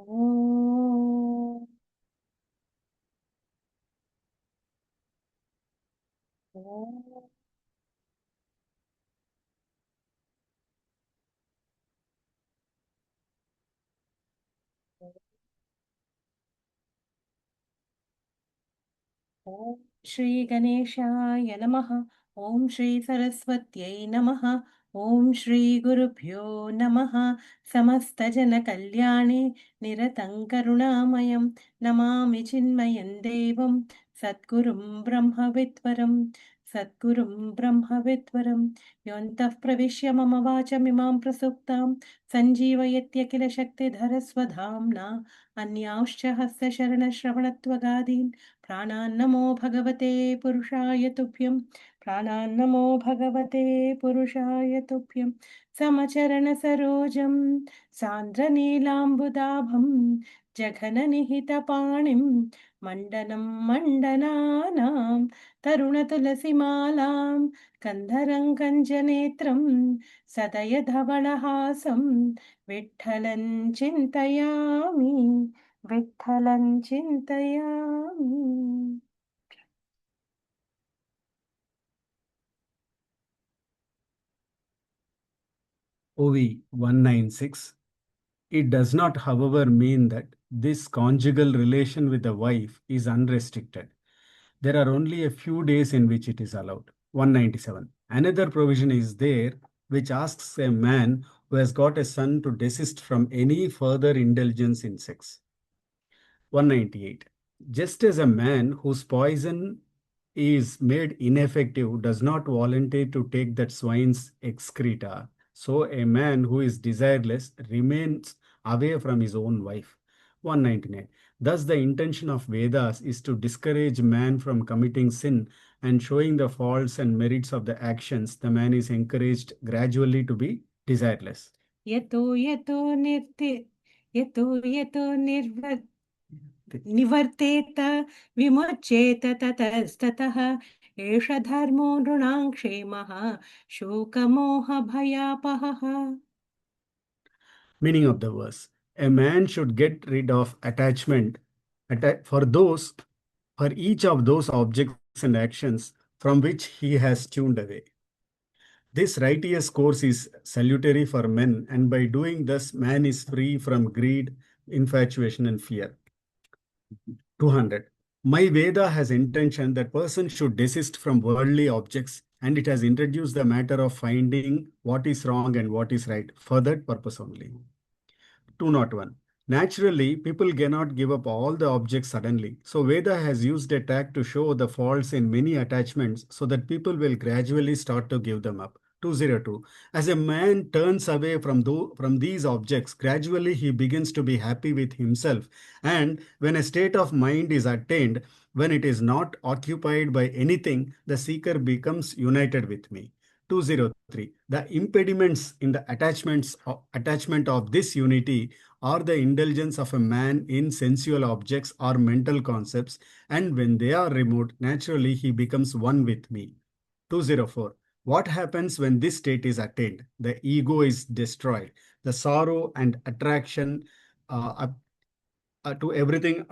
Om. Om. ॐ श्री गणेशाय नमः। ॐ श्री सरस्वत्यै नमः। ॐ श्री गुरुभ्यो नमः। समस्तजनकल्याणे निरतं करुणामयं नमामि चिन्मयं देवं सद्गुरुं ब्रह्मविद्वरं सद्गुरुं ब्रह्मविद्वरं योऽन्तः प्रविश्य मम वाचमिमां प्रसुप्तां सञ्जीवयत्य किल शक्तिधरस्वधाम्ना अन्यांश्च हस्तशरणश्रवणत्वगादीन् प्राणान्नमो भगवते पुरुषाय तुभ्यं प्राणान्नमो भगवते पुरुषाय तुभ्यं समचरणसरोजं सान्द्रनीलाम्बुदाभं जघननिहितपाणिं मण्डनं मण्डनानां तरुणतुलसीमालां कन्धरं कञ्जनेत्रं सदयधवलहासं विठ्ठलं चिन्तयामि विठ्ठलं चिन्तयामि। OV 196. It does not, however, mean that this conjugal relation with the wife is unrestricted. There are only a few days in which it is allowed. 197. Another provision is there which asks a man who has got a son to desist from any further indulgence in sex. 198. Just as a man whose poison is made ineffective does not volunteer to take that swine's excreta, so a man who is desireless remains away from his own wife. 199. Thus, the intention of Vedas is to discourage man from committing sin and showing the faults and merits of the actions. The man is encouraged gradually to be desireless. यतो यतो निर्ति यतो यतो निवर्तेत विमुच्येत ततस्ततः एष धर्मो नृणां क्षेमः शोकमोहभयापहः। Meaning of the verse: a man should get rid of attachment for each of those objects and actions from which he has tuned away. This righteous course is salutary for men, and by doing thus, man is free from greed, infatuation, and fear. 200. My Veda has intention that person should desist from worldly objects, and it has introduced the matter of finding what is wrong and what is right for that purpose only. 201. Naturally, people cannot give up all the objects suddenly. So Veda has used a tack to show the faults in many attachments so that people will gradually start to give them up. 202. As a man turns away from these objects, gradually he begins to be happy with himself. And when a state of mind is attained, when it is not occupied by anything, the seeker becomes united with me. 203. The impediments in the attachment of this unity are the indulgence of a man in sensual objects or mental concepts, and when they are removed, naturally he becomes one with me. 204. What happens when this state is attained? The ego is destroyed. The sorrow and attraction to everything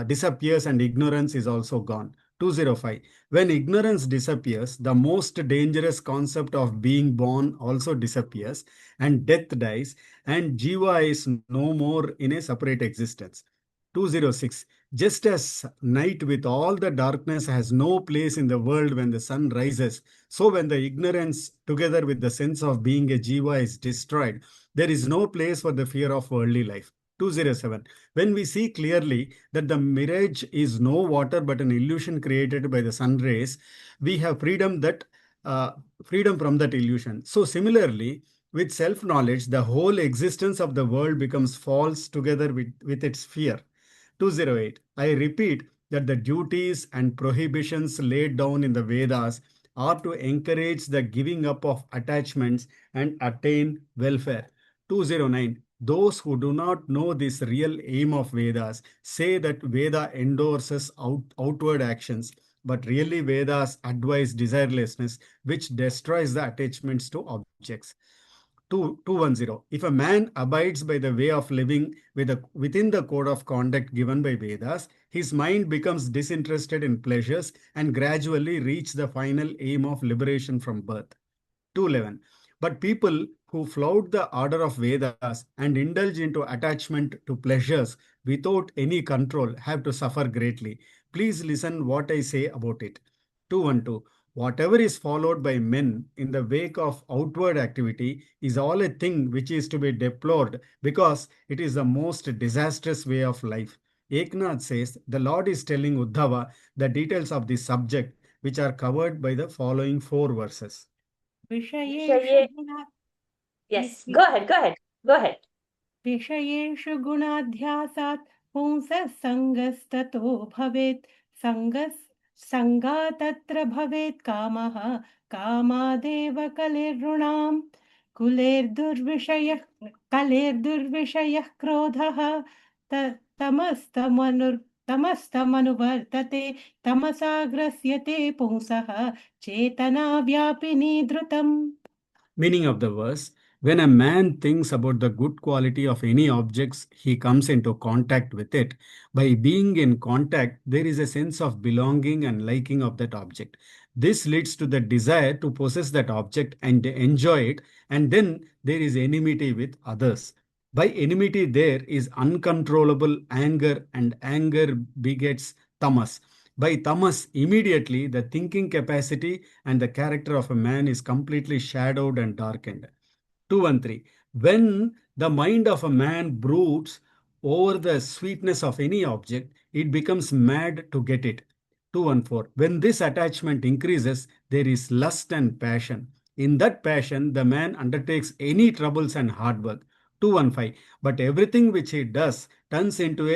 disappears, and ignorance is also gone. 205. When ignorance disappears, the most dangerous concept of being born also disappears, and death dies, and Jiva is no more in a separate existence. 206. Just as night with all the darkness has no place in the world when the sun rises, so when the ignorance together with the sense of being a Jiva is destroyed, there is no place for the fear of worldly life. 207. When we see clearly that the mirage is no water but an illusion created by the sun rays, we have freedom from that illusion. So similarly, with self-knowledge, the whole existence of the world becomes false together with its fear. 208. I repeat that the duties and prohibitions laid down in the Vedas are to encourage the giving up of attachments and attain welfare. 209. Those who do not know this real aim of Vedas say that Veda endorses outward actions, but really Vedas advise desirelessness, which destroys the attachments to objects. 210. If a man abides by the way of living within the code of conduct given by Vedas, his mind becomes disinterested in pleasures and gradually reach the final aim of liberation from birth. 211. But people who flout the order of Vedas and indulge into attachment to pleasures without any control have to suffer greatly. Please listen what I say about it. 212. Whatever is followed by men in the wake of outward activity is all a thing which is to be deplored because it is the most disastrous way of life. Eknath says the Lord is telling Uddhava the details of this subject which are covered by the following four verses. विषयेषु गुणा Yes, go ahead, go ahead, go ahead. विषयेषु गुणाध्यासात् पुंसः सङ्गस्ततो भवेत् सङ्गात् तत्र भवेत् कामः कामादेव कलेर्नृणाम् कलेर्दुर्विषयः क्रोधः तमस्तमनुवर्तते तमसा ग्रस्यते पुंसः चेतना व्यापिनी धृतम्. Meaning of the verse: when a man thinks about the good quality of any objects, he comes into contact with it. By being in contact, there is a sense of belonging and liking of that object. This leads to the desire to possess that object and enjoy it, and then there is enmity with others. By enmity, there is uncontrollable anger, and anger begets tamas. By tamas, immediately the thinking capacity and the character of a man is completely shadowed and darkened. 213. When the mind of a man broods over the sweetness of any object, it becomes mad to get it. 214. When this attachment increases, there is lust and passion. In that passion, the man undertakes any troubles and hard work. 215. But everything which he does turns into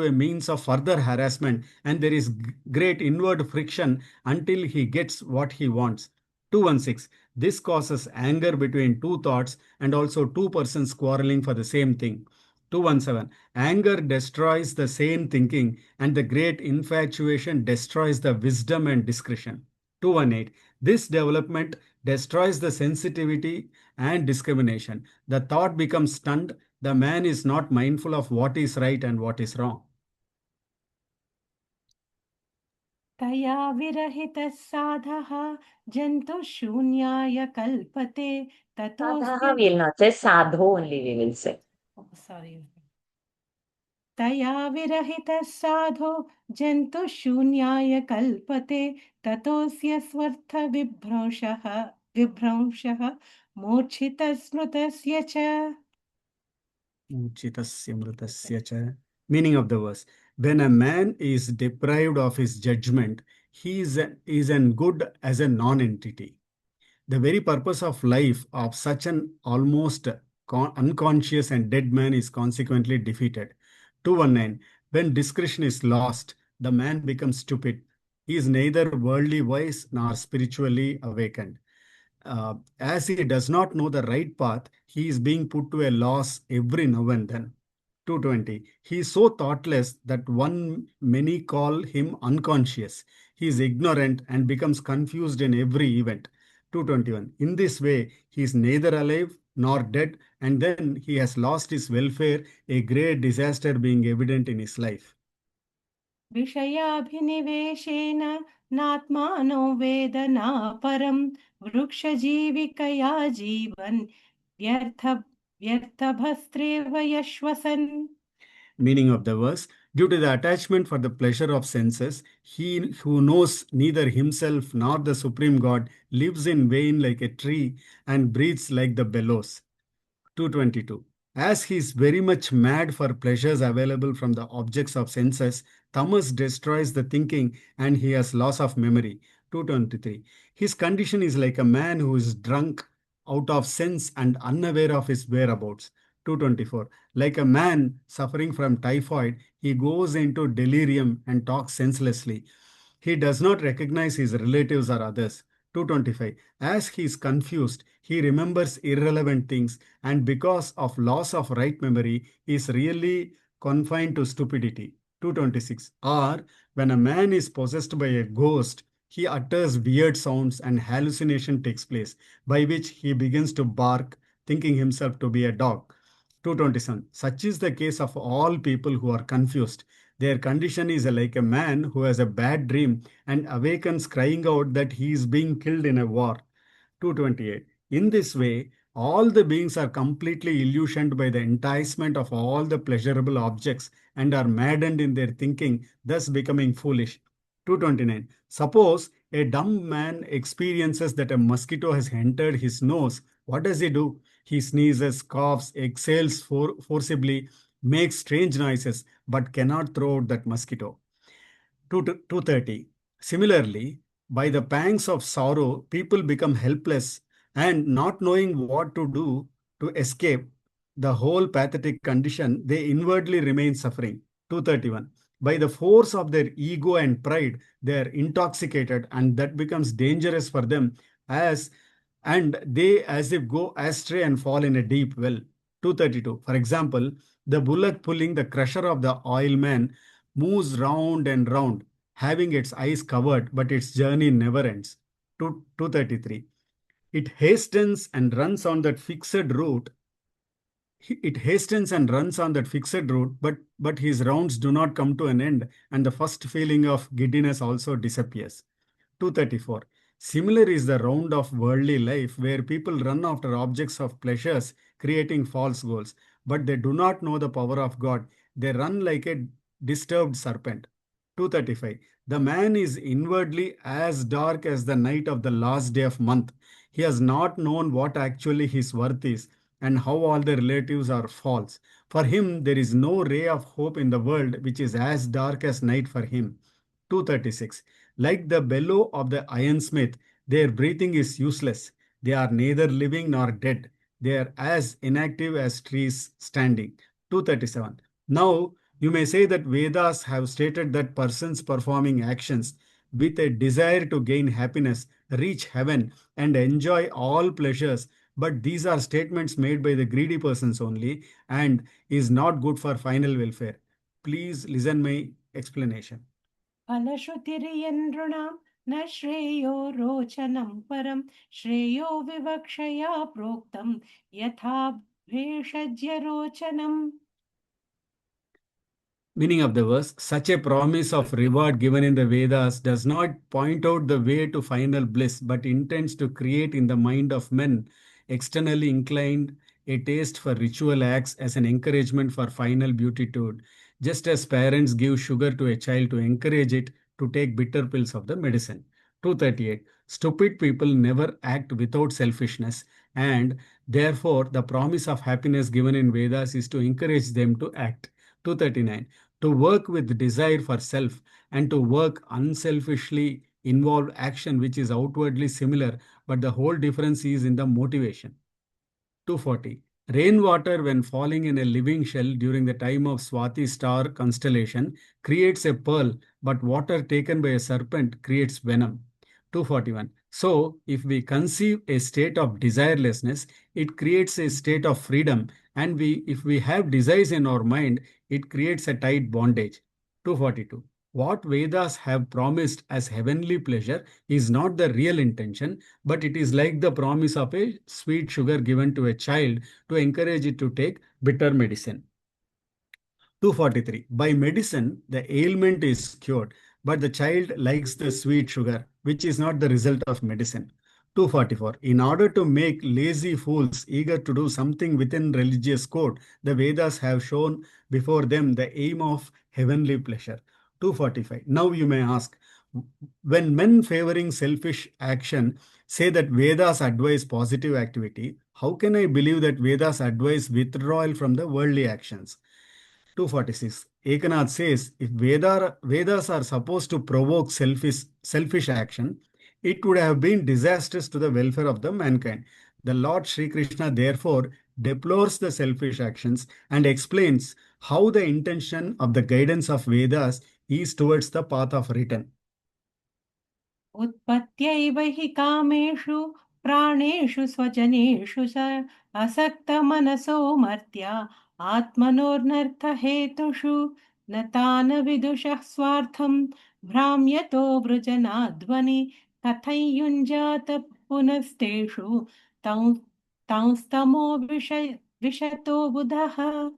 a means of further harassment, and there is great inward friction until he gets what he wants. 216. This causes anger between two thoughts and also two persons quarreling for the same thing. 217. Anger destroys the sane thinking, and the great infatuation destroys the wisdom and discretion. 218. This development destroys the sensitivity and discrimination. The thought becomes stunned. The man is not mindful of what is right and what is wrong. तया विरहितः साधः जन्तुशून्याय कल्पते Sadhaha we will not say, sadho only we will say. sorry. तया विरहितः साधो जन्तुशून्याय कल्पते ततोऽस्य विभ्रंशः मूर्छितः स्मृतस्य च. Uchitasya mritasya cha. Meaning of the verse: when a man is deprived of his judgment, he is an good as a non-entity. The very purpose of life of such an almost unconscious and dead man is consequently defeated. 219. When discretion is lost, the man becomes stupid. He is neither worldly wise nor spiritually awakened. As he does not know the right path, he is being put to a loss every now and then. 220. He is so thoughtless that many call him unconscious. He is ignorant and becomes confused in every event. 221. In this way, he is neither alive nor dead, and then he has lost his welfare, a great disaster being evident in his life. विषयाभिनिवेशेन नात्मानो वेद न परं वृक्षजीविकया जीवन् व्यर्थभस्त्रेव यश्वसन्. Meaning of the verse: due to the attachment for the pleasure of senses, he who knows neither himself nor the Supreme God lives in vain like a tree and breathes like the bellows. 222. As he is very much mad for pleasures available from the objects of senses, tamas destroys the thinking and he has loss of memory. 223. His condition is like a man who is drunk out of sense and unaware of his whereabouts. 224. Like a man suffering from typhoid, he goes into delirium and talks senselessly. He does not recognize his relatives or others. 225. As he is confused, he remembers irrelevant things, and because of loss of right memory, he is really confined to stupidity. 226. Or when a man is possessed by a ghost, he utters weird sounds and hallucination takes place, by which he begins to bark, thinking himself to be a dog. 227. Such is the case of all people who are confused. Their condition is like a man who has a bad dream and awakens crying out that he is being killed in a war. 228. In this way, all the beings are completely illusioned by the enticement of all the pleasurable objects and are maddened in their thinking, thus becoming foolish. 229. Suppose a dumb man experiences that a mosquito has entered his nose. What does he do? He sneezes, coughs, exhales forcibly, makes strange noises, but cannot throw out that mosquito. 230. Similarly, by the pangs of sorrow, people become helpless and not knowing what to do to escape the whole pathetic condition, they inwardly remain suffering. 231. By the force of their ego and pride, they are intoxicated, and that becomes dangerous for them as and they as if go astray and fall in a deep well. 232. For example, the bullock pulling the crusher of the oilman moves round and round, having its eyes covered, but its journey never ends. 233. It hastens and runs on that fixed route. It hastens and runs on that fixed route, but his rounds do not come to an end, and the first feeling of giddiness also disappears. 234. Similar is the round of worldly life where people run after objects of pleasures, creating false goals, but they do not know the power of God. They run like a disturbed serpent. 235. The man is inwardly as dark as the night of the last day of month. He has not known what actually his worth is and how all the relatives are false. For him, there is no ray of hope in the world which is as dark as night for him. 236. Like the bellow of the ironsmith, their breathing is useless. They are neither living nor dead. They are as inactive as trees standing. 237. Now, you may say that Vedas have stated that persons performing actions with a desire to gain happiness, reach heaven, and enjoy all pleasures, but these are statements made by the greedy persons only and is not good for final welfare. Please listen my explanation. फलश्रुतिर्यनृणां न श्रेयो रोचनं परं श्रेयो विवक्षया प्रोक्तं यथा भेषज्यरोचनम्. Meaning of the verse, such a promise of reward given in the Vedas does not point out the way to final bliss, but intends to create in the mind of men externally inclined a taste for ritual acts as an encouragement for final beatitude, just as parents give sugar to a child to encourage it to take bitter pills of the medicine. 238. Stupid people never act without selfishness, and therefore the promise of happiness given in Vedas is to encourage them to act. 239. To work with desire for self and to work unselfishly involve action which is outwardly similar, but the whole difference is in the motivation. 240. Rainwater, when falling in a living shell during the time of Swati star constellation, creates a pearl, but water taken by a serpent creates venom. 241. So, if we conceive a state of desirelessness, it creates a state of freedom, and if we have desires in our mind, it creates a tight bondage. 242. What Vedas have promised as heavenly pleasure is not the real intention, but it is like the promise of a sweet sugar given to a child to encourage it to take bitter medicine. 243. By medicine, the ailment is cured, but the child likes the sweet sugar, which is not the result of medicine. 244. In order to make lazy fools eager to do something within religious code, the Vedas have shown before them the aim of heavenly pleasure. 245. Now you may ask, when men favoring selfish action say that Vedas advise positive activity, how can I believe that Vedas advise withdrawal from the worldly actions? 246. Eknath says, if Vedas are supposed to provoke selfish action, it would have been disastrous to the welfare of the mankind. The Lord Sri Krishna therefore deplores the selfish actions and explains how the intention of the guidance of Vedas is towards the path of return. उत्पत्त्यैव हि कामेषु प्राणेषु स्वजनेषु च असक्तमनसो मर्त्या आत्मनोऽनर्थहेतुषु न तान् विदुषः स्वार्थं भ्राम्यतो वृजनाध्वनि कथं युञ्जात पुनस्तेषु तौ तांस्तमो विशतो बुधः.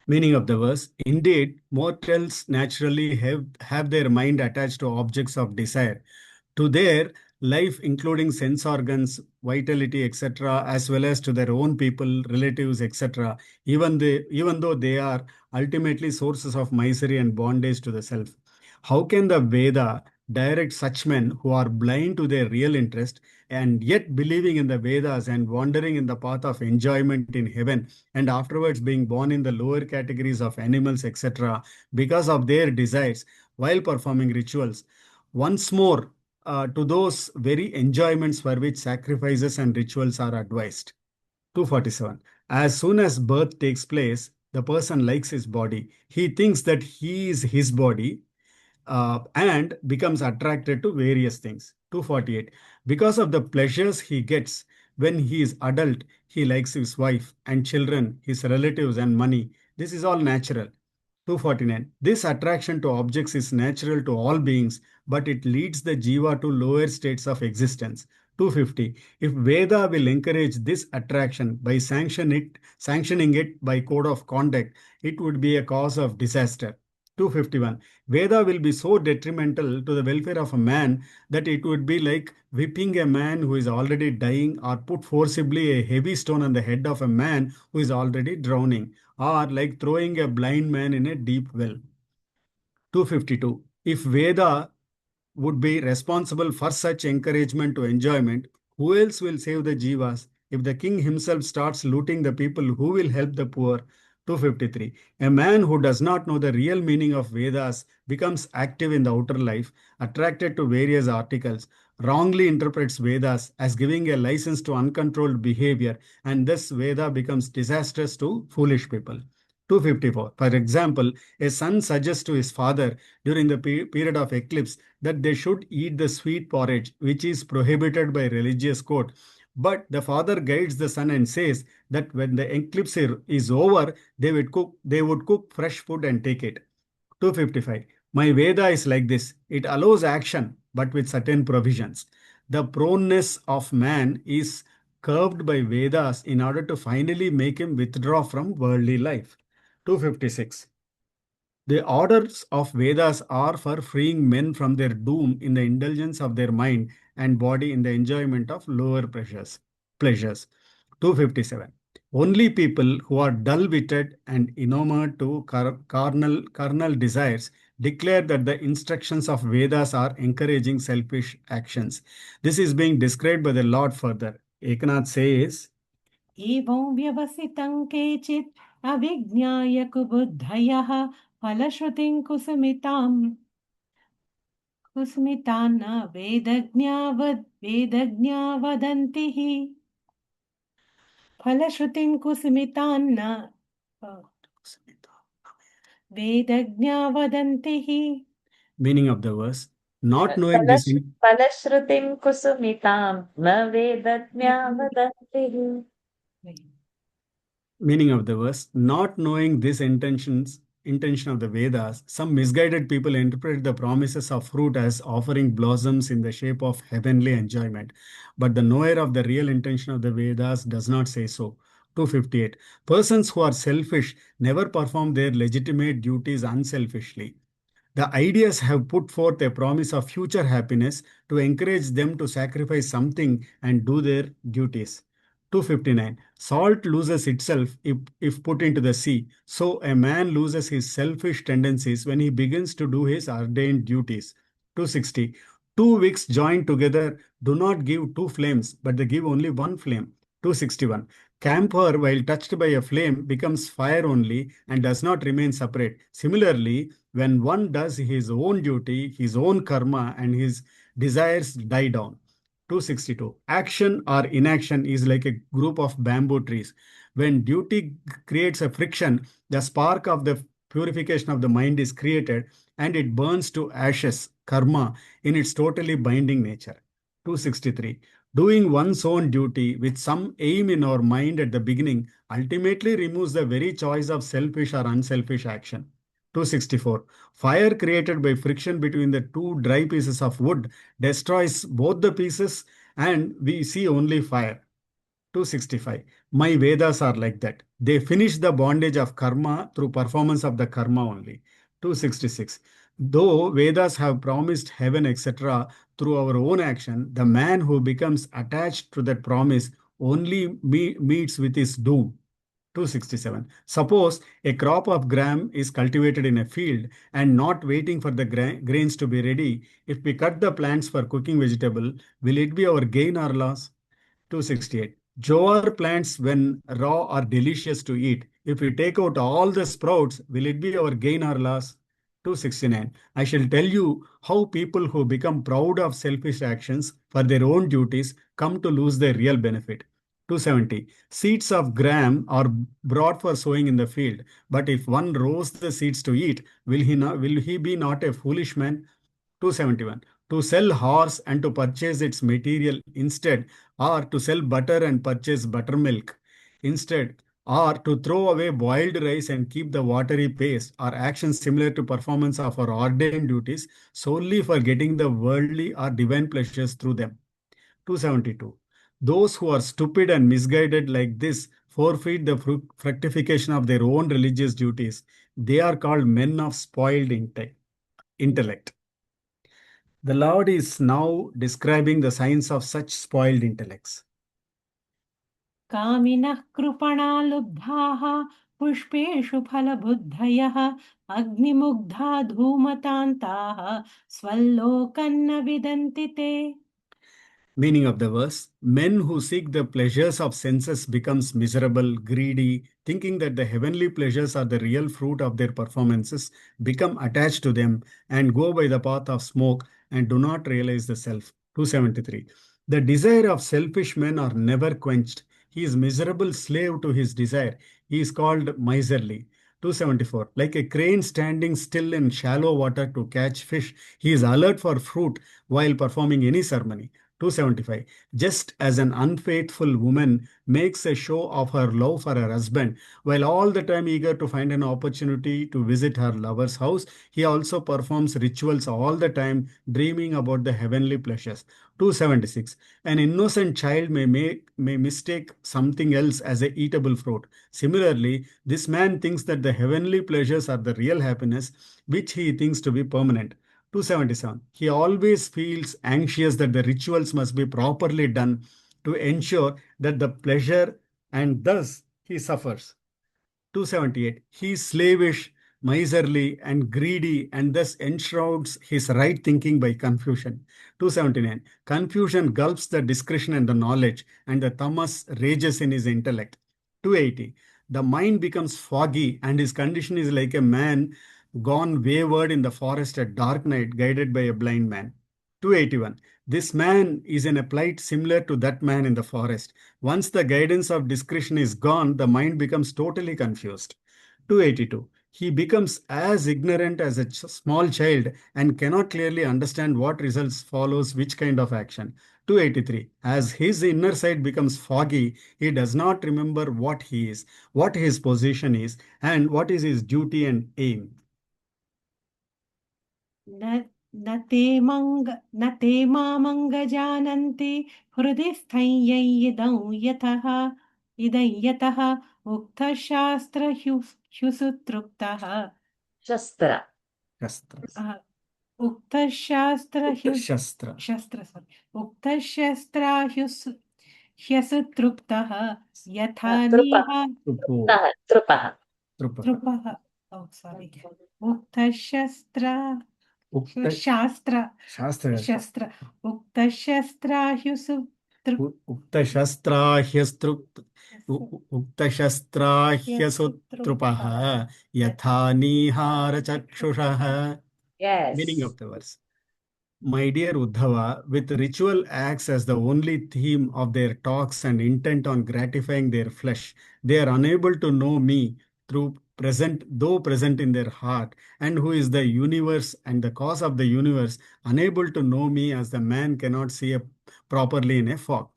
Meaning of the verse, indeed, mortals naturally have their mind attached to objects of desire, to their life, including sense organs, vitality, etc., as well as to their own people, relatives, etc., even though they are ultimately sources of misery and bondage to the self. How can the Veda direct such men who are blind to their real interest and yet believing in the Vedas and wandering in the path of enjoyment in heaven and afterwards being born in the lower categories of animals, etc., because of their desires while performing rituals? Once more, to those very enjoyments for which sacrifices and rituals are advised. 247. As soon as birth takes place, the person likes his body. He thinks that he is his body and becomes attracted to various things. 248. Because of the pleasures he gets when he is adult, he likes his wife and children, his relatives and money. This is all natural. 249. This attraction to objects is natural to all beings, but it leads the jiva to lower states of existence. 250. If Veda will encourage this attraction by sanctioning it by code of conduct, it would be a cause of disaster. 251. Veda will be so detrimental to the welfare of a man that it would be like whipping a man who is already dying, or put forcibly a heavy stone on the head of a man who is already drowning, or like throwing a blind man in a deep well. 252. If Veda would be responsible for such encouragement to enjoyment, who else will save the jivas? If the king himself starts looting the people, who will help the poor? 253. A man who does not know the real meaning of Vedas becomes active in the outer life, attracted to various articles, wrongly interprets Vedas as giving a license to uncontrolled behavior, and thus Veda becomes disastrous to foolish people. 254. For example, a son suggests to his father during the period of eclipse that they should eat the sweet porridge, which is prohibited by religious code. But the father guides the son and says that when the eclipse is over, they would cook fresh food and take it. 255. My Veda is like this. It allows action, but with certain provisions. The proneness of man is curbed by Vedas in order to finally make him withdraw from worldly life. 256. The orders of Vedas are for freeing men from their doom in the indulgence of their mind and body in the enjoyment of lower pleasures. 257. Only people who are dull-witted and enamored to carnal desires declare that the instructions of Vedas are encouraging selfish actions. This is being described by the Lord further. Eknath says, एवं व्यवसितं केचित् अविज्ञाय कुबुद्धयः फलश्रुतिं कुसुमितान्न वेदज्ञा वदन्ति हि फलश्रुतिं कुसुमितान्न वेदज्ञा वदन्ति हि. meaning of the verse, not knowing this. फलश्रुतिं कुसुमितां न वेदज्ञा वदन्ति. Meaning of the verse, not knowing this intention of the Vedas, some misguided people interpret the promises of fruit as offering blossoms in the shape of heavenly enjoyment. But the knower of the real intention of the Vedas does not say so. 258. Persons who are selfish never perform their legitimate duties unselfishly. The ideas have put forth a promise of future happiness to encourage them to sacrifice something and do their duties. 259. Salt loses itself if put into the sea. So a man loses his selfish tendencies when he begins to do his ordained duties. 260. Two wicks joined together do not give two flames, but they give only one flame. 261. Camphor, while touched by a flame, becomes fire only and does not remain separate. Similarly, when one does his own duty, his own karma, and his desires die down. 262. Action or inaction is like a group of bamboo trees. When duty creates a friction, the spark of the purification of the mind is created and it burns to ashes, karma, in its totally binding nature. 263. Doing one's own duty with some aim in our mind at the beginning ultimately removes the very choice of selfish or unselfish action. 264. Fire created by friction between the two dry pieces of wood destroys both the pieces and we see only fire. 265. My Vedas are like that. They finish the bondage of karma through performance of the karma only. 266. Though Vedas have promised heaven, etc., through our own action, the man who becomes attached to that promise only meets with his doom. 267. Suppose a crop of gram is cultivated in a field and not waiting for the grains to be ready. If we cut the plants for cooking vegetable, will it be our gain or loss? 268. Jowar plants when raw are delicious to eat. If we take out all the sprouts, will it be our gain or loss? 269. I shall tell you how people who become proud of selfish actions for their own duties come to lose their real benefit. 270. Seeds of gram are brought for sowing in the field, but if one rows the seeds to eat, will he be not a foolish man? 271. To sell horse and to purchase its material instead, or to sell butter and purchase buttermilk instead, or to throw away boiled rice and keep the watery paste, are actions similar to performance of our ordained duties solely for getting the worldly or divine pleasures through them. 272. Those who are stupid and misguided like this forfeit the fructification of their own religious duties. They are called men of spoiled intellect. The Lord is now describing the signs of such spoiled intellects. कामिनः कृपणा लुब्धाः पुष्पेषु फलबुद्धयः अग्निमुग्धा धूमतान्ताः स्वल्लोकन्न विदन्ति ते. Meaning of the verse, men who seek the pleasures of senses becomes miserable, greedy, thinking that the heavenly pleasures are the real fruit of their performances, become attached to them and go by the path of smoke and do not realize the self. 273. The desire of selfish men are never quenched. He is miserable slave to his desire. He is called miserly. 274. Like a crane standing still in shallow water to catch fish, he is alert for fruit while performing any ceremony. 275. Just as an unfaithful woman makes a show of her love for her husband, while all the time eager to find an opportunity to visit her lover's house, he also performs rituals all the time, dreaming about the heavenly pleasures. 276. An innocent child may mistake something else as a eatable fruit. Similarly, this man thinks that the heavenly pleasures are the real happiness, which he thinks to be permanent. 277. He always feels anxious that the rituals must be properly done to ensure that the pleasure, and thus he suffers. 278. He is slavish, miserly, and greedy, and thus enshrouds his right thinking by confusion. 279. Confusion gulps the discretion and the knowledge, and the tamas rages in his intellect. 280. The mind becomes foggy, and his condition is like a man gone wayward in the forest at dark night, guided by a blind man. 281. This man is in a plight similar to that man in the forest. Once the guidance of discretion is gone, the mind becomes totally confused. 282. He becomes as ignorant as a small child and cannot clearly understand what results follows which kind of action. 283. As his inner side becomes foggy, he does not remember what he is, what his position is, and what is his duty and aim. न ते मामङ्ग जानन्ति हृदि स्थैर्यैदं यतः उक्तशास्त्रह्युसुतृप्तः Shastra. उक्तशस्त्राह्युसुतृप्तः यथा Trupaha. तृपः उक्तशस्त्र उक्तशस्त्राह्यसुतृपः यथा निहारचक्षुषः. Yes. Meaning of the verse. My dear Uddhava, with ritual acts as the only theme of their talks and intent on gratifying their flesh, they are unable to know me though present in their heart, and who is the universe and the cause of the universe, unable to know me as the man cannot see properly in a fog.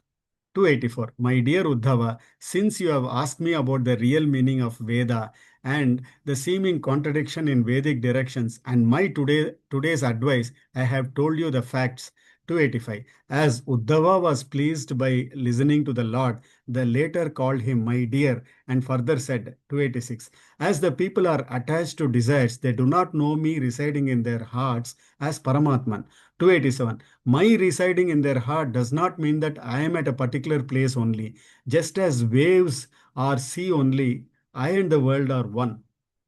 284. My dear Uddhava, since you have asked me about the real meaning of Veda and the seeming contradiction in Vedic directions and my today's advice, I have told you the facts. 285. As Uddhava was pleased by listening to the Lord, the later called him my dear and further said, 286, as the people are attached to desires, they do not know me residing in their hearts as Paramatman. 287, my residing in their heart does not mean that I am at a particular place only. Just as waves are sea only, I and the world are one.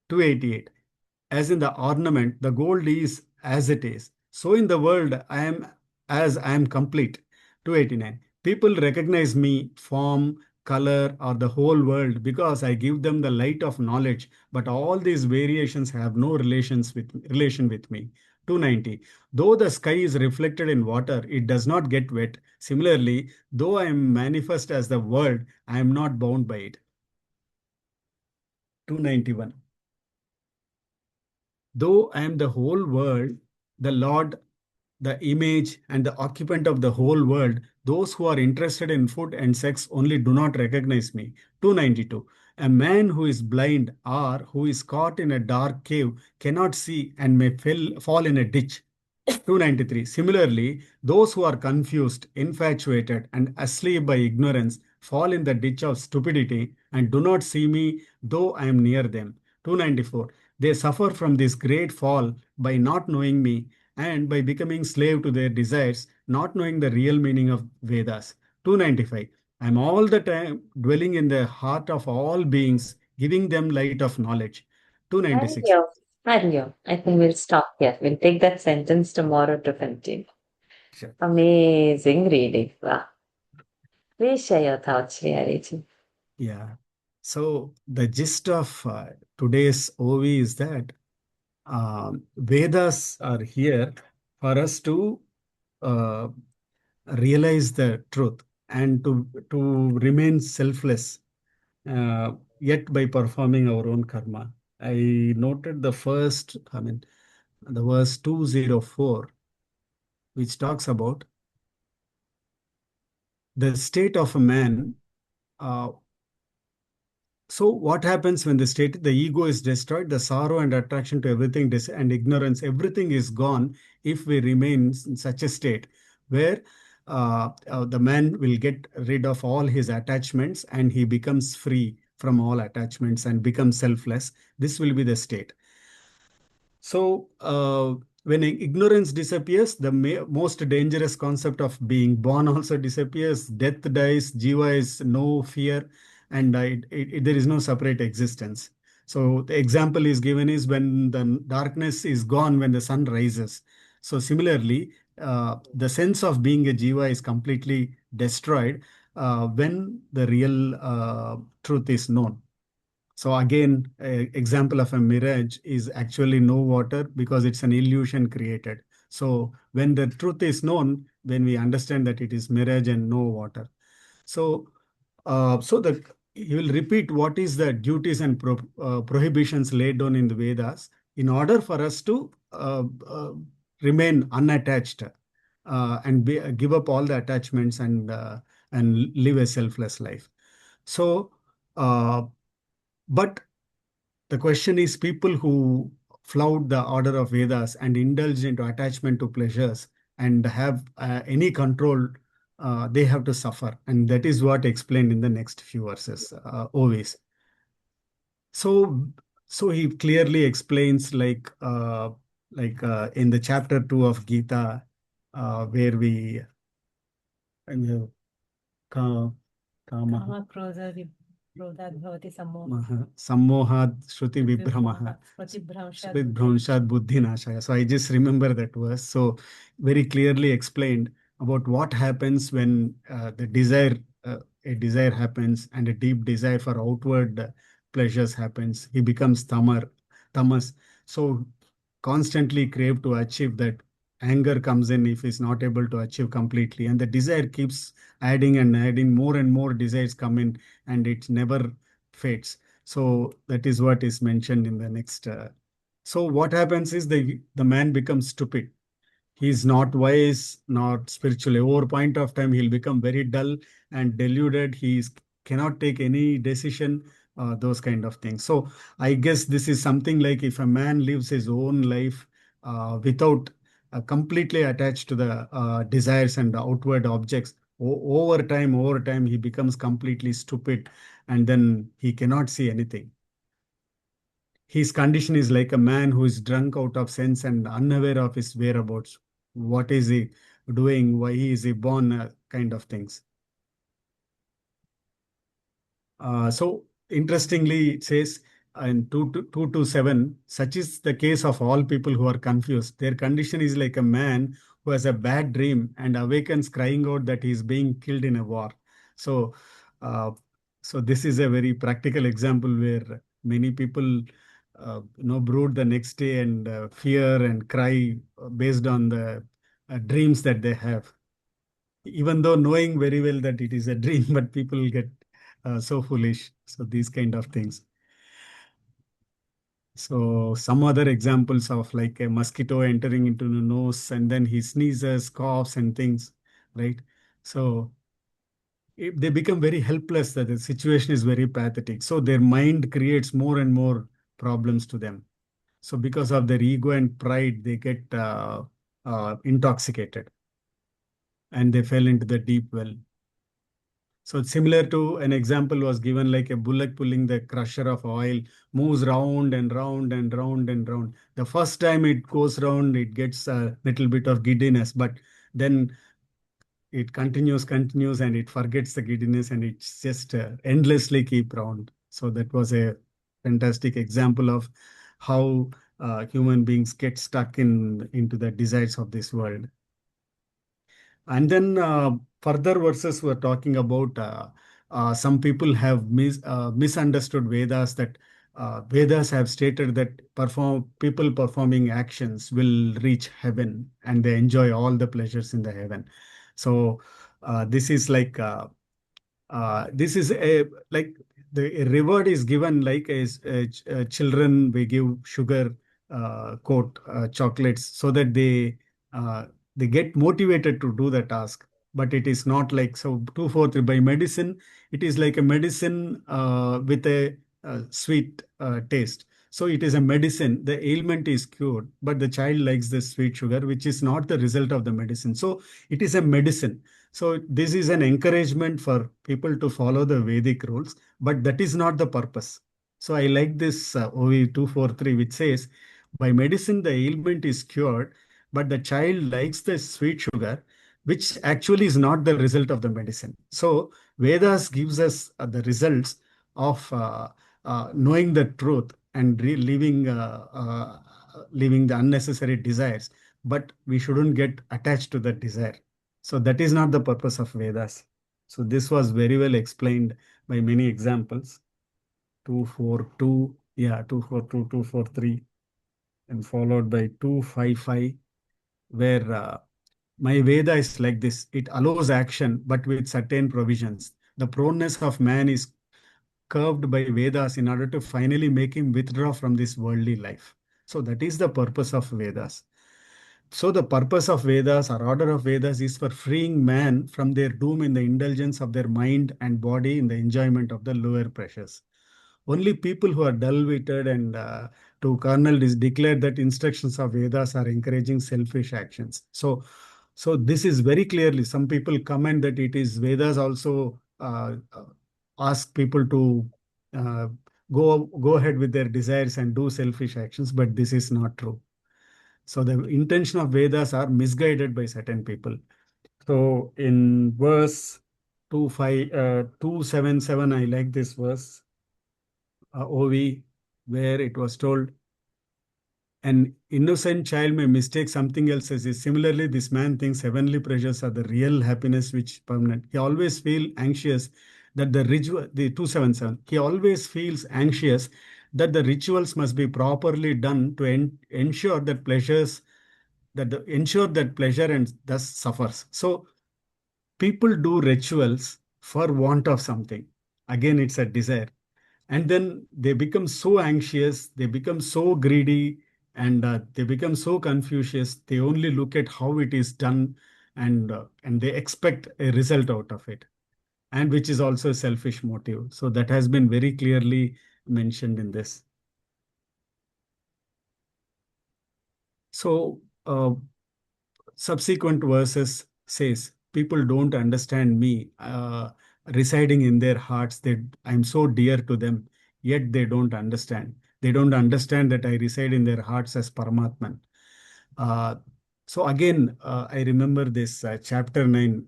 288, as in the ornament, the gold is as it is. So in the world, I am as I am complete. 289. People recognize me, form, color, or the whole world because I give them the light of knowledge. But all these variations have no relation with me. 290. Though the sky is reflected in water, it does not get wet. Similarly, though I am manifest as the world, I am not bound by it. 291. Though I am the whole world, the Lord, the image, and the occupant of the whole world, those who are interested in food and sex only do not recognize me. 292. A man who is blind or who is caught in a dark cave cannot see and may fall in a ditch. 293. Similarly, those who are confused, infatuated, and asleep by ignorance fall in the ditch of stupidity and do not see me, though I am near them. 294. They suffer from this great fall by not knowing me and by becoming slave to their desires, not knowing the real meaning of Vedas. 295. I am all the time dwelling in the heart of all beings, giving them light of knowledge. 296. Arya, Arya, I think we'll stop here. We'll take that sentence tomorrow to continue. Sure. Amazing reading. Wow. Please share your thoughts, Sri. Yeah. So the gist of today's OV is that Vedas are here for us to uh, realize the truth and to remain selfless, yet by performing our own karma. I noted the verse 204, which talks about the state of a man. So what happens when the ego is destroyed, the sorrow and attraction to everything and ignorance, everything is gone if we remain in such a state where the man will get rid of all his attachments and he becomes free from all attachments and becomes selfless. This will be the state. So, when ignorance disappears, the most dangerous concept of being born also disappears. Death dies, jiva is no fear, and there is no separate existence. So, the example is given is when the darkness is gone, when the sun rises. So, similarly, the sense of being a jiva is completely destroyed when the real truth is known. So again, example of a mirage is actually no water because it's an illusion created. So when the truth is known, when we understand that it is mirage and no water. So, he will repeat what is the duties and prohibitions laid down in the Vedas in order for us to remain unattached and give up all the attachments and live a selfless life. So, but the question is people who flout the order of Vedas and indulge into attachment to pleasures and have any control, they have to suffer. And that is what explained in the next few verses, Ovis. So, so he clearly explains in the chapter 2 of Gita, where we, ka, kama, क्रोधात् भवति Sammohat Shruti Vibhramaha Spritbhramshat Buddhinashaya. So I just remember that verse. So very clearly explained about what happens when a desire happens and a deep desire for outward pleasures happens. He becomes tamas. So constantly crave to achieve that. Anger comes in if he's not able to achieve completely, and the desire keeps adding and adding. More and more desires come in, and it never fades. So that is what is mentioned in the next. So what happens is the man becomes stupid. He's not wise, not spiritually. Over a point of time, he'll become very dull and deluded. Cannot take any decision, those kind of things. So I guess this is something like if a man lives his own life without completely attached to the desires and the outward objects, over time, he becomes completely stupid, and then he cannot see anything. His condition is like a man who is drunk out of sense and unaware of his whereabouts. What is he doing? Why is he born? Kind of things. So interestingly, it says in 2 to 7, such is the case of all people who are confused. Their condition is like a man who has a bad dream and awakens crying out that he is being killed in a war. So, uh, so this is a very practical example where many people, brood the next day and fear and cry based on the dreams that they have, even though knowing very well that it is a dream, but people get so foolish. So these kind of things. So some other examples of like a mosquito entering into the nose and then he sneezes, coughs and things, right? So they become very helpless, that the situation is very pathetic. So their mind creates more and more problems to them. So because of their ego and pride, they get intoxicated and they fell into the deep well. So it's similar to an example was given like a bullock pulling the crusher of oil, moves round and round and round and round. The first time it goes round, it gets a little bit of giddiness, but then it continues, and it forgets the giddiness and it's just endlessly keep round. So that was a fantastic example of how human beings get stuck into the desires of this world. And then further verses were talking about some people have misunderstood Vedas, that Vedas have stated that people performing actions will reach heaven and they enjoy all the pleasures in the heaven. So this is like this is a like the reward is given like as children, we give sugar coat chocolates so that uh, they get motivated to do the task. But it is not like so 243 by medicine. It is like a medicine with a sweet taste. So it is a medicine. The ailment is cured, but the child likes the sweet sugar, which is not the result of the medicine. So it is a medicine. So this is an encouragement for people to follow the Vedic rules, but that is not the purpose. So I like this OV 243, which says, by medicine the ailment is cured, but the child likes the sweet sugar, which actually is not the result of the medicine. So Vedas gives us the results of knowing the truth and leaving the unnecessary desires, but we shouldn't get attached to that desire. So that is not the purpose of Vedas. So this was very well explained by many examples. 242, yeah, 242, 243, and followed by 255, where my Veda is like this. It allows action, but with certain provisions. The proneness of man is curved by Vedas in order to finally make him withdraw from this worldly life. So that is the purpose of Vedas. So the purpose of Vedas or order of Vedas is for freeing man from their doom in the indulgence of their mind and body in the enjoyment of the lower pleasures. Only people who are dull-witted and to carnal is declared that instructions of Vedas are encouraging selfish actions. So this is very clearly, some people comment that it is Vedas also ask people to uh, go ahead with their desires and do selfish actions, but this is not true. So the intention of Vedas are misguided by certain people. So in verse 277, I like this verse, OV, where it was told, an innocent child may mistake something else as is. Similarly, this man thinks heavenly pleasures are the real happiness which permanent. He always feel anxious that the ritual, the 277, he always feels anxious that the rituals must be properly done to ensure that ensure that pleasure and thus suffers. So people do rituals for want of something. Again, it's a desire. And then they become so anxious, they become so greedy, and they become so confucius. They only look at how it is done, and they expect a result out of it, and which is also a selfish motive. So that has been very clearly mentioned in this. So subsequent verses says, people don't understand me, residing in their hearts, that I'm so dear to them, yet they don't understand. They don't understand that I reside in their hearts as Paramatman. Uh, so again, I remember this chapter 9,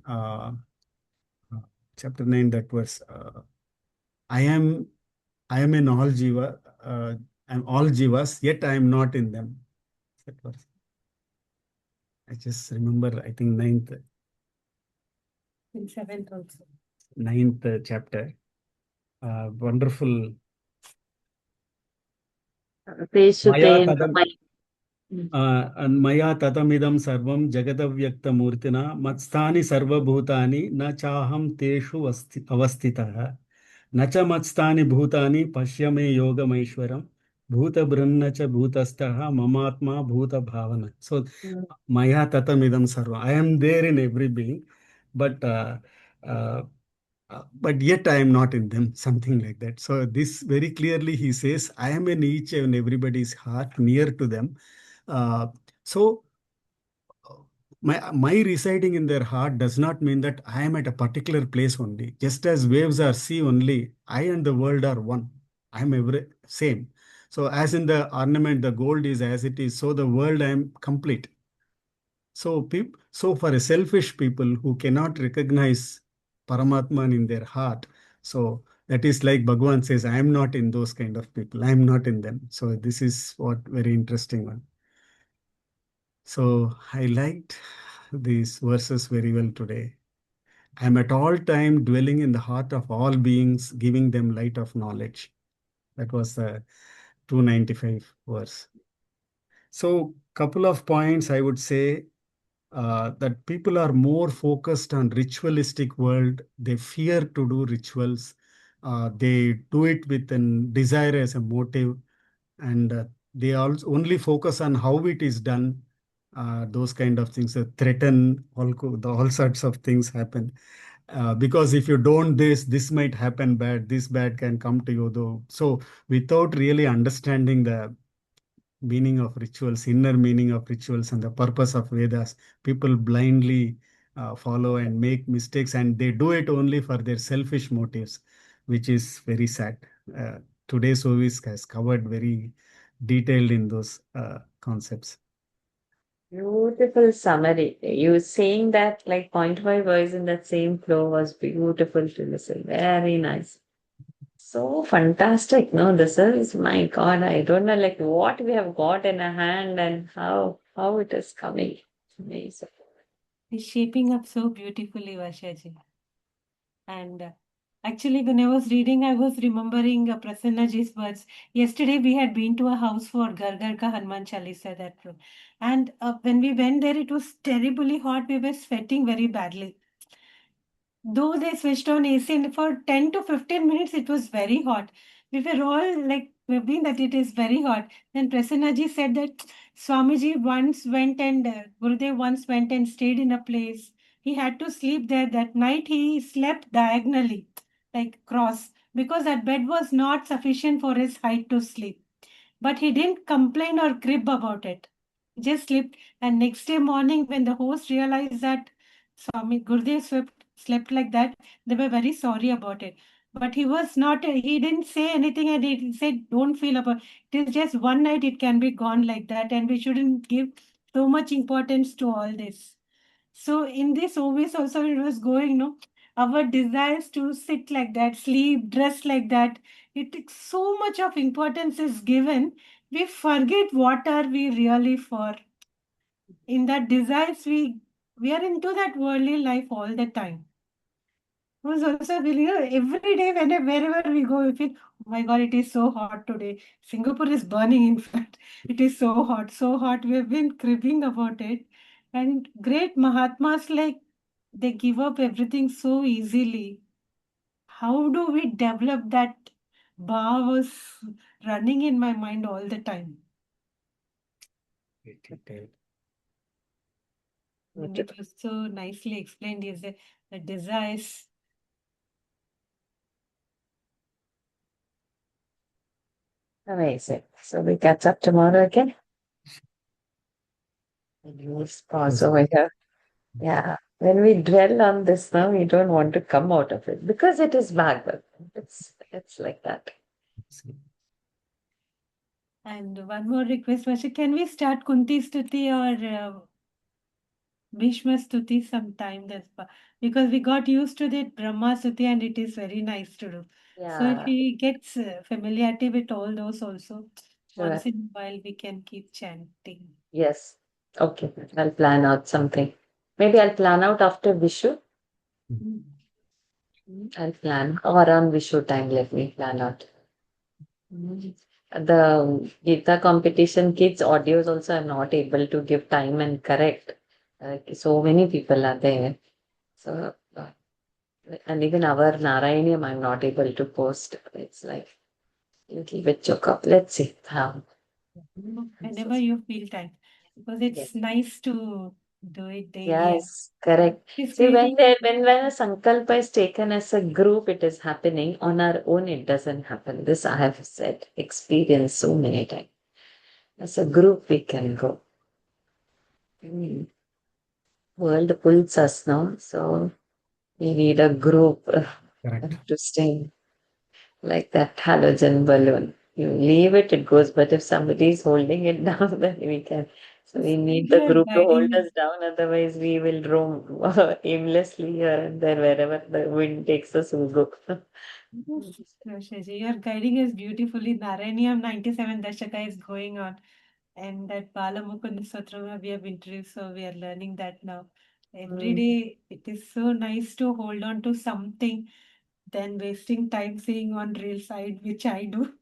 that was, I am I am in all jiva, I'm all jivas, yet I am not in them. That was, I just remember, I think In seventh also. ninth chapter. Wonderful. Teshu Maya te tadam, namai. and Maya tatamidam sarvam jagadavyakta murtina matstani sarvabhutani na chaham teshu avastitah na cha matstani bhutani pashyame yogamaishwaram bhuta brahna cha bhutastaha mamatma bhuta bhavana. So Maya tatamidam sarvam. I am there in every being, but uh, but yet I am not in them, something like that. So this very clearly he says, I am in each and everybody's heart, near to them. Uh, so my residing in their heart does not mean that I am at a particular place only. Just as waves are sea only, I and the world are one. I am every same. So as in the ornament, the gold is as it is, so the world I am complete. So for a selfish people who cannot recognize Paramatman in their heart, so that is like Bhagavan says, I am not in those kind of people. I am not in them. So this is what very interesting one. So I liked these verses very well today. I am at all time dwelling in the heart of all beings, giving them light of knowledge. That was the 295 verse. So couple of points I would say, that people are more focused on ritualistic world. They fear to do rituals. They do it with a desire as a motive, and they also only focus on how it is done. Those kind of things threaten all sorts of things happen. Because if you don't this might happen bad. This bad can come to you though. So without really understanding the meaning of rituals, inner meaning of rituals, and the purpose of Vedas, people blindly follow and make mistakes, and they do it only for their selfish motives, which is very sad. Today's Ovis has covered very detailed in those concepts. Beautiful summary. You saying that like point by voice in that same flow was beautiful to listen. Very nice. So fantastic. No, this is my God. I don't know like what we have got in a hand and how it is coming. Amazing. It's shaping up so beautifully, Vashaji. And actually, when I was reading, I was remembering Prasannaji's words. Yesterday, we had been to a house for Gargar Ka Hanuman Chalisa, that room. And when we went there, it was terribly hot. We were sweating very badly. Though they switched on AC, and for 10 to 15 minutes, it was very hot. We were all like, we've that it is very hot. Then Prasannaji said that Swamiji once went and Gurudev once went and stayed in a place. He had to sleep there. That night he slept diagonally, like cross, because that bed was not sufficient for his height to sleep. But he didn't complain or crib about it. He just slept. And next day morning, when the host realized that Swami Gurudev slept like that, they were very sorry about it. But he was not, he didn't say anything, and he said, don't feel about it. Is just one night, it can be gone like that. And we shouldn't give so much importance to all this. So in this Ovis also it was going, no, our desires to sit like that, sleep, dress like that, it so much of importance is given. We forget what are we really for. In that desires, we are into that worldly life all the time. I was also feeling, every day wherever we go, we feel, oh my God, it is so hot today. Singapore is burning, in fact. It is so hot, so hot. We've been cribbing about it. And great Mahatmas, like, they give up everything so easily. How do we develop that bar was running in my mind all the time. Very detailed. And it was so nicely explained. Is the desires. Amazing. So we catch up tomorrow again. Let's pause over here. Yeah. when we dwell on this now, we don't want to come out of it because it is Bhagavad. It's like that. And one more request, Varsha, can we start Kunti Stuti or Bhishma Stuti sometime? Because we got used to that Brahma Stuti and it is very nice to do. So if Yeah, he gets familiarity with all those also, sure. once in a while we can keep chanting. Yes. Okay. I'll plan out something. Maybe I'll plan out after Vishu. Mm. I'll plan or on Vishu time. Let me plan out. The Gita competition kids audios also I'm not able to give time and correct. So many people are there. So and even our Narayaniam I'm not able to post. It's like little bit choke up. Let's see how. Whenever you feel time, because Yes. it's nice to do it daily and Yes, correct. it's See, creating. when a sankalpa is taken as a group, it is happening. On our own, it doesn't happen. This I have said, experienced so many times. As a group, we can go. World pulls us now, so we need a group Correct. to stay like that halogen balloon. You leave it, it goes. But if somebody is holding it down, then we can. So we need the You're group to hold guiding. us down. Otherwise, we will roam aimlessly here and there wherever the wind takes us. We'll go. Yes, Roshaji, you're guiding us beautifully. Narayaniam 97 Dashaka is going on, and that Balamukunda Satrama we have introduced, so we are learning that now. Every Mm. day, it is so nice to hold on to something than wasting time seeing on real side, which I do.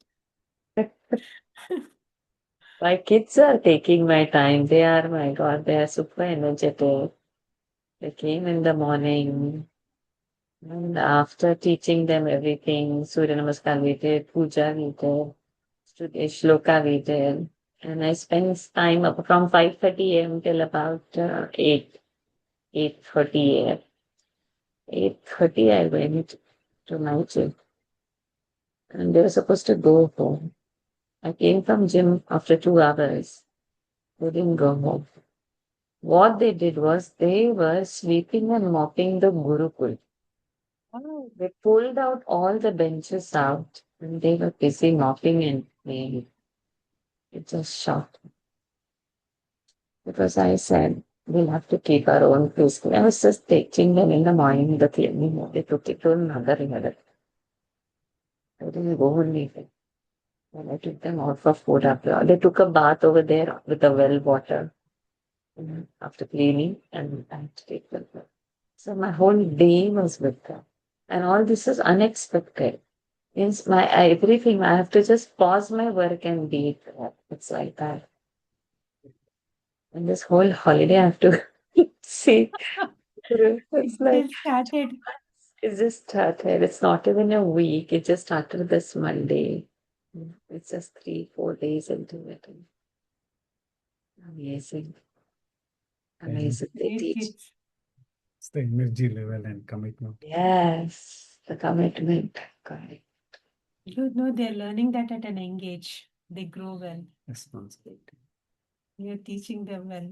My kids are taking my time. They are, my God, they are super energetic. They came in the morning. And after teaching them everything, Surya Namaskar we did, Puja we did, Shloka we did. And I spent time up from 5:30 a.m. till about 8:30 a.m. 8:30 I went to my gym. And they were supposed to go home. I came from gym after 2 hours. They didn't go home. What they did was they were sweeping and mopping the Gurukul. Oh, they pulled out all the benches out and they were busy mopping and cleaning. It just shocked me because I said we'll have to keep our own place clean. I was just teaching them in the morning the cleaning. They took it to another level. I didn't go anything. When I took them out for food after, they took a bath over there with the well water after cleaning and I had to take them. So my whole day was with them. And all this is unexpected. Means everything I have to just pause my work and be there. It's like that. And this whole holiday I have to see through. It's It like just started. it just started. It's not even a week. It just started this Monday. It's just 3, 4 days into it. Amazing. Amazing. They Great teach. kids. It's the energy level and commitment. Yes. The commitment. Correct. You know, they're learning that at an young age. They grow well. Responsibility. You're teaching them well.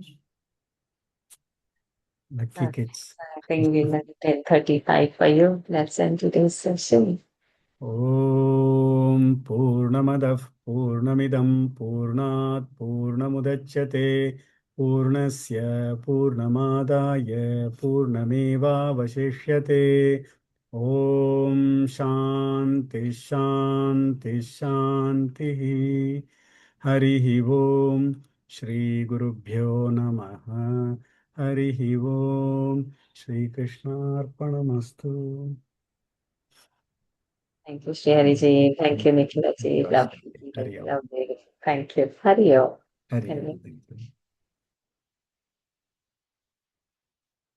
Lucky kids. I think we'll have 10:35 for you. Let's end today's session. ॐ पूर्णमदः पूर्णमिदं पूर्णात् पूर्णमुदच्यते पूर्णस्य पूर्णमादाय पूर्णमेवावशिष्यते ॐ शान्ति शान्ति शान्तिः हरिः ॐ श्रीगुरुभ्यो नमः हरिः ॐ श्रीकृष्णार्पणमस्तु Thank you, Sherry ji. Thank you, Nikhila ji. Thank you, Lovely. Hari Om. Lovely. Thank you. Hari Om. Hari Om. Thank you.